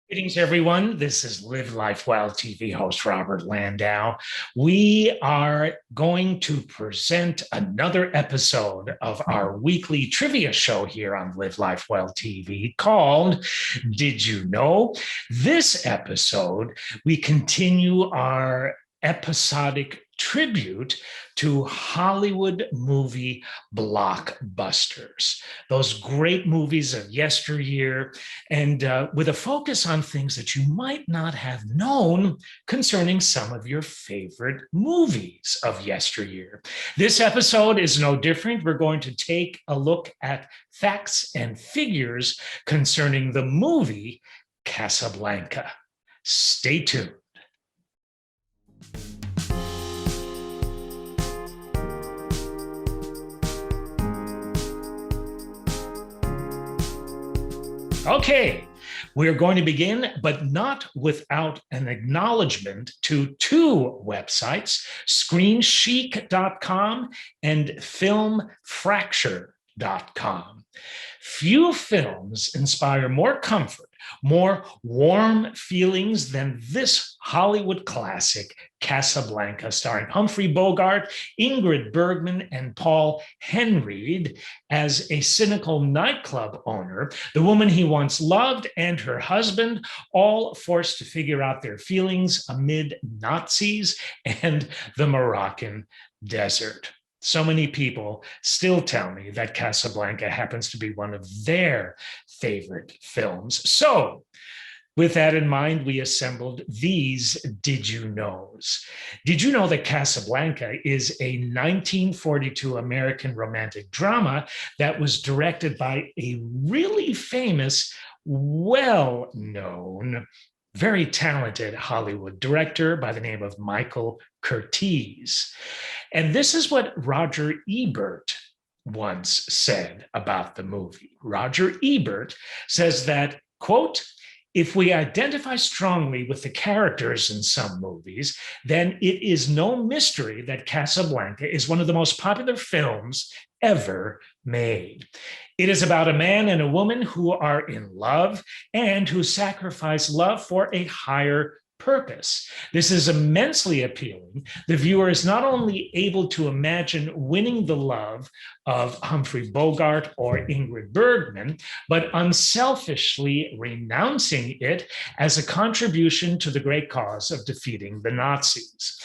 Greetings, everyone. This is Live Life Well TV host Robert Landau. We are going to present another episode of our weekly trivia show here on Live Life Well TV called Did You Know? This episode, we continue our episodic tribute to Hollywood movie blockbusters, those great movies of yesteryear, and with a focus on things that you might not have known concerning some of your favorite movies of yesteryear. This episode is no different. We're going to take a look at facts and figures concerning the movie Casablanca. Stay tuned. Okay, we're going to begin, but not without an acknowledgement to two websites, screenchic.com and filmfracture.com. Few films inspire more comfort, more warm feelings than this Hollywood classic, Casablanca, starring Humphrey Bogart, Ingrid Bergman, and Paul Henreid as a cynical nightclub owner, the woman he once loved and her husband, all forced to figure out their feelings amid Nazis and the Moroccan desert. So many people still tell me that Casablanca happens to be one of their favorite films. So, with that in mind, we assembled these Did You Knows. Did you know that Casablanca is a 1942 American romantic drama that was directed by a really famous, well-known, very talented Hollywood director by the name of Michael Curtiz. And this is what Roger Ebert once said about the movie. Roger Ebert says that, quote, "If we identify strongly with the characters in some movies, then it is no mystery that Casablanca is one of the most popular films ever made. It is about a man and a woman who are in love and who sacrifice love for a higher purpose. This is immensely appealing. The viewer is not only able to imagine winning the love of Humphrey Bogart or Ingrid Bergman, but unselfishly renouncing it as a contribution to the great cause of defeating the Nazis."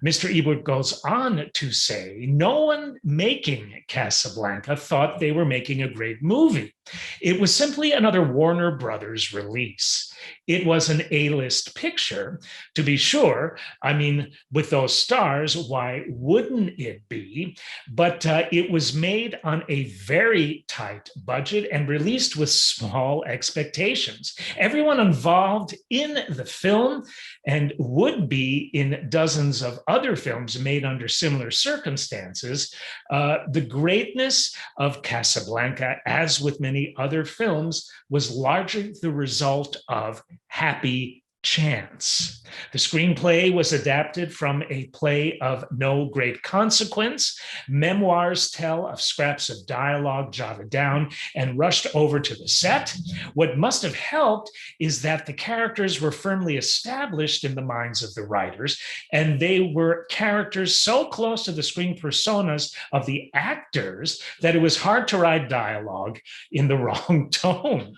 Mr. Ebert goes on to say, no one making Casablanca thought they were making a great movie. It was simply another Warner Brothers release. It was an A-list picture, to be sure. I mean, with those stars, why wouldn't it be? But it was made on a very tight budget and released with small expectations. Everyone involved in the film and would be in dozens of other films made under similar circumstances. The greatness of Casablanca, as with many other films, was largely the result of happy chance. The screenplay was adapted from a play of no great consequence. Memoirs tell of scraps of dialogue jotted down and rushed over to the set. What must have helped is that the characters were firmly established in the minds of the writers, and they were characters so close to the screen personas of the actors that it was hard to write dialogue in the wrong tone.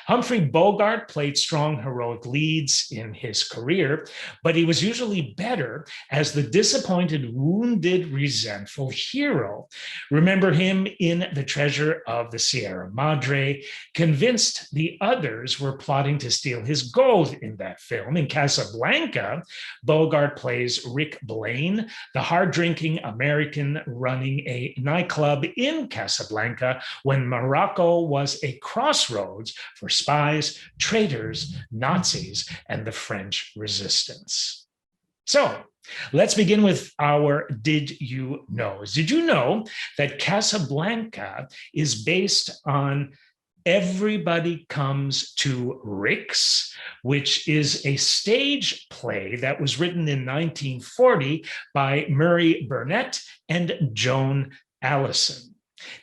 Humphrey Bogart played strong heroic leads in his career, but he was usually better as the disappointed, wounded, resentful hero. Remember him in The Treasure of the Sierra Madre, convinced the others were plotting to steal his gold in that film. In Casablanca, Bogart plays Rick Blaine, the hard-drinking American running a nightclub in Casablanca when Morocco was a crossroads for spies, traitors, Nazis, and the French resistance. So let's begin with our Did You Knows. Did you know that Casablanca is based on Everybody Comes to Rick's, which is a stage play that was written in 1940 by Murray Burnett and Joan Allison?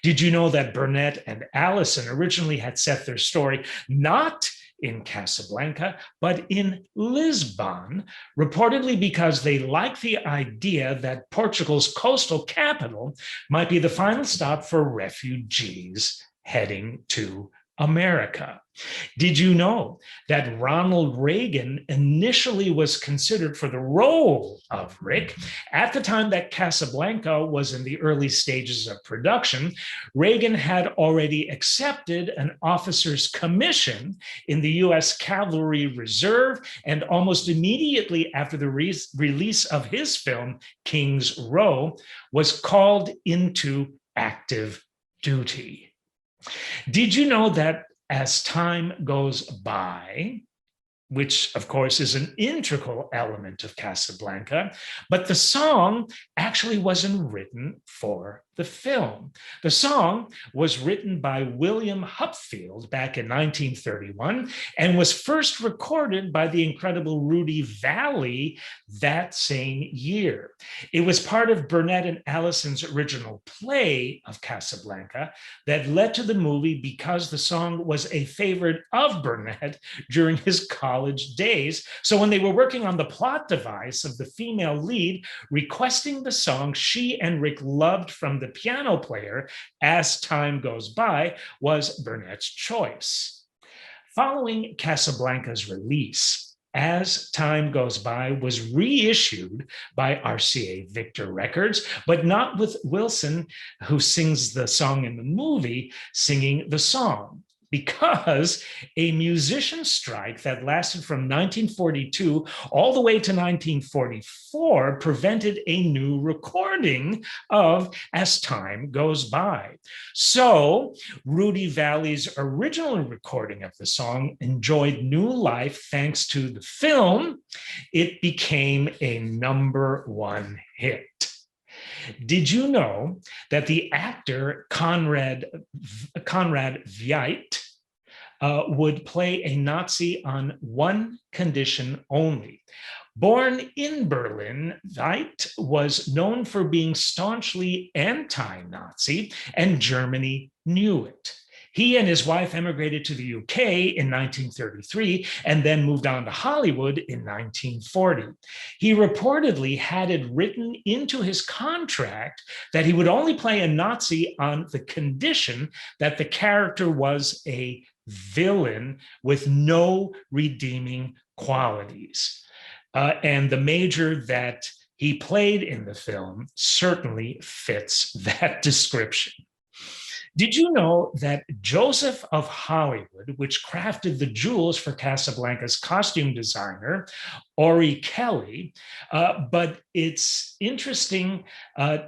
Did you know that Burnett and Allison originally had set their story not in Casablanca, but in Lisbon, reportedly because they liked the idea that Portugal's coastal capital might be the final stop for refugees heading to America. Did you know that Ronald Reagan initially was considered for the role of Rick? At the time that Casablanca was in the early stages of production, Reagan had already accepted an officer's commission in the US Cavalry Reserve, and almost immediately after the release of his film, King's Row, was called into active duty. Did you know that as time goes by, which of course is an integral element of Casablanca, but the song actually wasn't written for the film. The song was written by William Hupfield back in 1931 and was first recorded by the incredible Rudy Vallee that same year. It was part of Burnett and Allison's original play of Casablanca that led to the movie because the song was a favorite of Burnett during his college days. So when they were working on the plot device of the female lead requesting the song she and Rick loved from the piano player as time goes by was Burnett's choice. Following Casablanca's release, As Time Goes By was reissued by RCA Victor Records, but not with Wilson, who sings the song in the movie, singing the song, because a musician strike that lasted from 1942 all the way to 1944 prevented a new recording of As Time Goes By. So Rudy Vallee's original recording of the song enjoyed new life thanks to the film. It became a #1 hit. Did you know that the actor Conrad Veidt would play a Nazi on one condition only? Born in Berlin, Veidt was known for being staunchly anti-Nazi, and Germany knew it. He and his wife emigrated to the UK in 1933 and then moved on to Hollywood in 1940. He reportedly had it written into his contract that he would only play a Nazi on the condition that the character was a villain with no redeeming qualities. And the major that he played in the film certainly fits that description. Did you know that Joseph of Hollywood, which crafted the jewels for Casablanca's costume designer, Ori Kelly, but it's interesting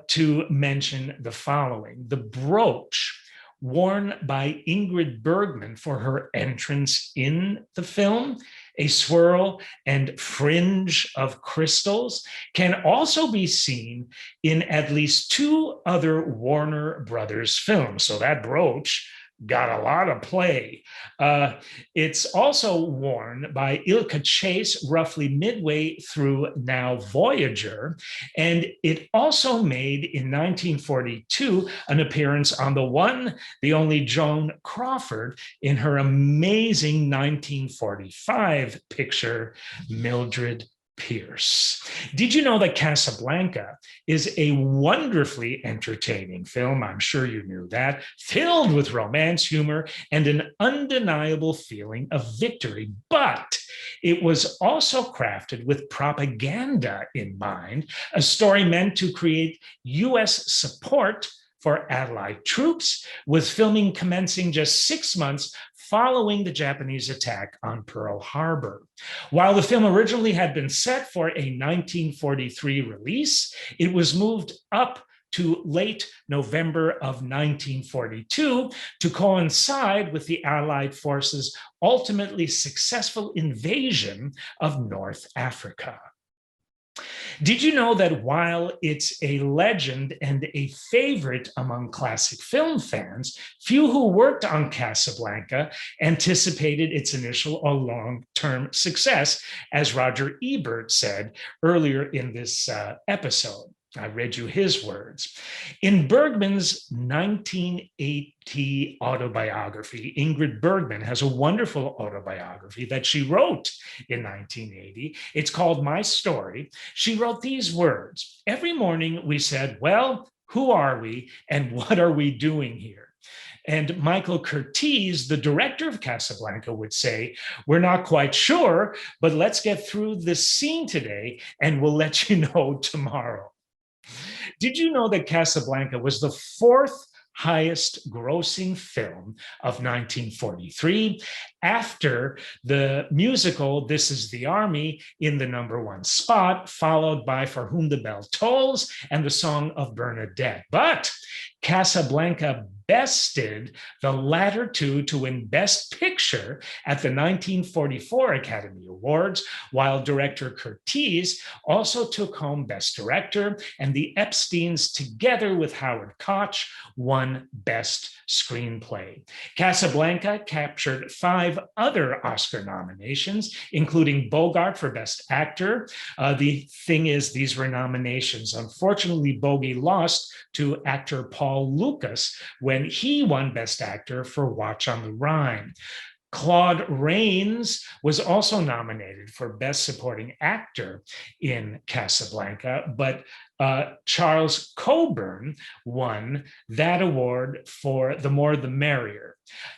to mention the following. The brooch worn by Ingrid Bergman for her entrance in the film, a swirl and fringe of crystals, can also be seen in at least 2 other Warner Brothers films. So that brooch got a lot of play. It's also worn by Ilka Chase roughly midway through Now Voyager, and it also made in 1942 an appearance on the one, the only Joan Crawford in her amazing 1945 picture, Mildred Pierce. Did you know that Casablanca is a wonderfully entertaining film? I'm sure you knew that, filled with romance, humor, and an undeniable feeling of victory. But it was also crafted with propaganda in mind, a story meant to create US support for Allied troops, with filming commencing just 6 months following the Japanese attack on Pearl Harbor. While the film originally had been set for a 1943 release, it was moved up to late November of 1942 to coincide with the Allied forces' ultimately successful invasion of North Africa. Did you know that while it's a legend and a favorite among classic film fans, few who worked on Casablanca anticipated its initial or long-term success, as Roger Ebert said earlier in this episode? I read you his words. In Bergman's 1980 autobiography, Ingrid Bergman has a wonderful autobiography that she wrote in 1980. It's called My Story. She wrote these words. Every morning we said, well, who are we and what are we doing here? And Michael Curtiz, the director of Casablanca, would say, we're not quite sure, but let's get through this scene today and we'll let you know tomorrow. Did you know that Casablanca was the fourth highest grossing film of 1943 after the musical This Is the Army in the #1 spot, followed by For Whom the Bell Tolls and the Song of Bernadette. But Casablanca bested the latter two to win Best Picture at the 1944 Academy Awards, while director Curtiz also took home Best Director, and the Epsteins, together with Howard Koch, won Best Screenplay. Casablanca captured 5 other Oscar nominations, including Bogart for Best Actor. The thing is, these were nominations. Unfortunately, Bogey lost to actor Paul Lucas when he won Best Actor for Watch on the Rhine. Claude Rains was also nominated for Best Supporting Actor in Casablanca, but Charles Coburn won that award for The More the Merrier.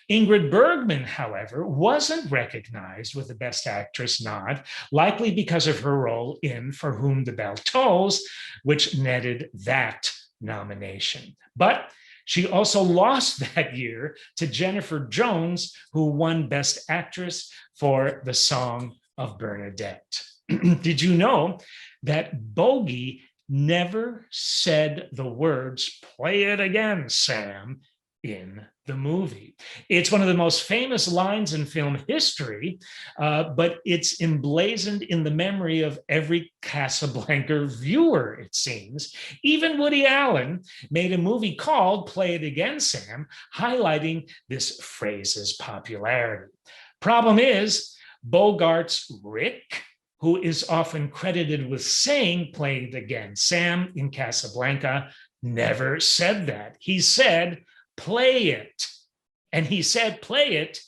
Ingrid Bergman, however, wasn't recognized with the Best Actress nod, likely because of her role in For Whom the Bell Tolls, which netted that nomination. But she also lost that year to Jennifer Jones, who won Best Actress for The Song of Bernadette. Did you know that Bogey never said the words, "Play it again, Sam," in the movie? It's one of the most famous lines in film history, but it's emblazoned in the memory of every Casablanca viewer, it seems. Even Woody Allen made a movie called Play It Again, Sam, highlighting this phrase's popularity. Problem is, Bogart's Rick, who is often credited with saying "Play It Again, Sam" in Casablanca, never said that. He said, "Play it." And he said, "Play it"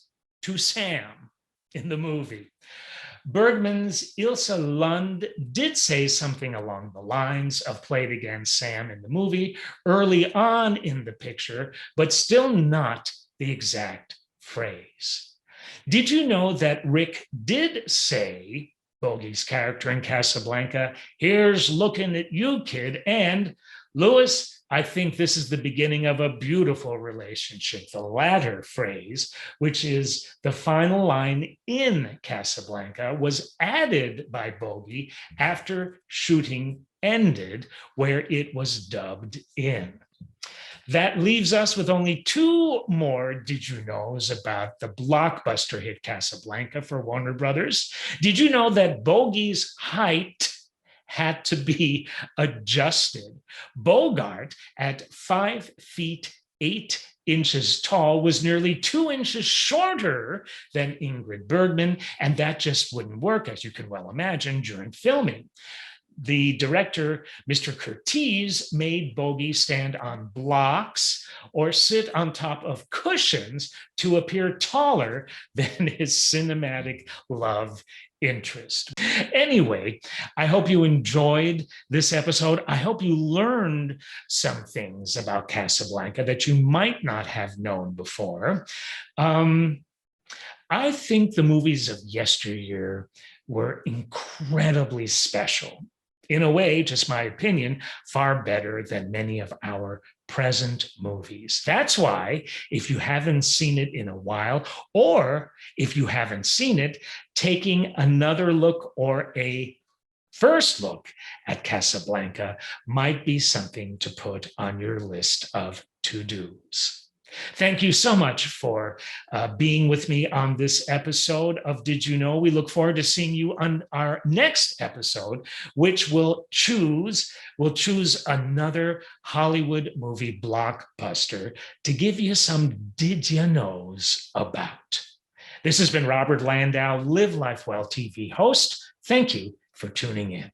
to Sam in the movie. Bergman's Ilse Lund did say something along the lines of "Play it again, Sam" in the movie early on in the picture, but still not the exact phrase. Did you know that Rick did say, Bogey's character in Casablanca, "Here's looking at you, kid," and "Louis, I think this is the beginning of a beautiful relationship," the latter phrase, which is the final line in Casablanca, was added by Bogey after shooting ended, where it was dubbed in. That leaves us with only 2 more did you knows about the blockbuster hit Casablanca for Warner Brothers. Did you know that Bogey's height had to be adjusted? Bogart, at 5 feet 8 inches tall, was nearly 2 inches shorter than Ingrid Bergman, and that just wouldn't work, as you can well imagine, during filming. The director, Mr. Curtiz, made Bogey stand on blocks or sit on top of cushions to appear taller than his cinematic love interest. Anyway, I hope you enjoyed this episode. I hope you learned some things about Casablanca that you might not have known before. I think the movies of yesteryear were incredibly special. In a way, just my opinion, far better than many of our present movies. That's why, if you haven't seen it in a while, or if you haven't seen it, taking another look or a first look at Casablanca might be something to put on your list of to-dos. Thank you so much for being with me on this episode of Did You Know? We look forward to seeing you on our next episode, which will choose another Hollywood movie blockbuster to give you some Did You Knows about. This has been Robert Landau, Live Life Well TV host. Thank you for tuning in.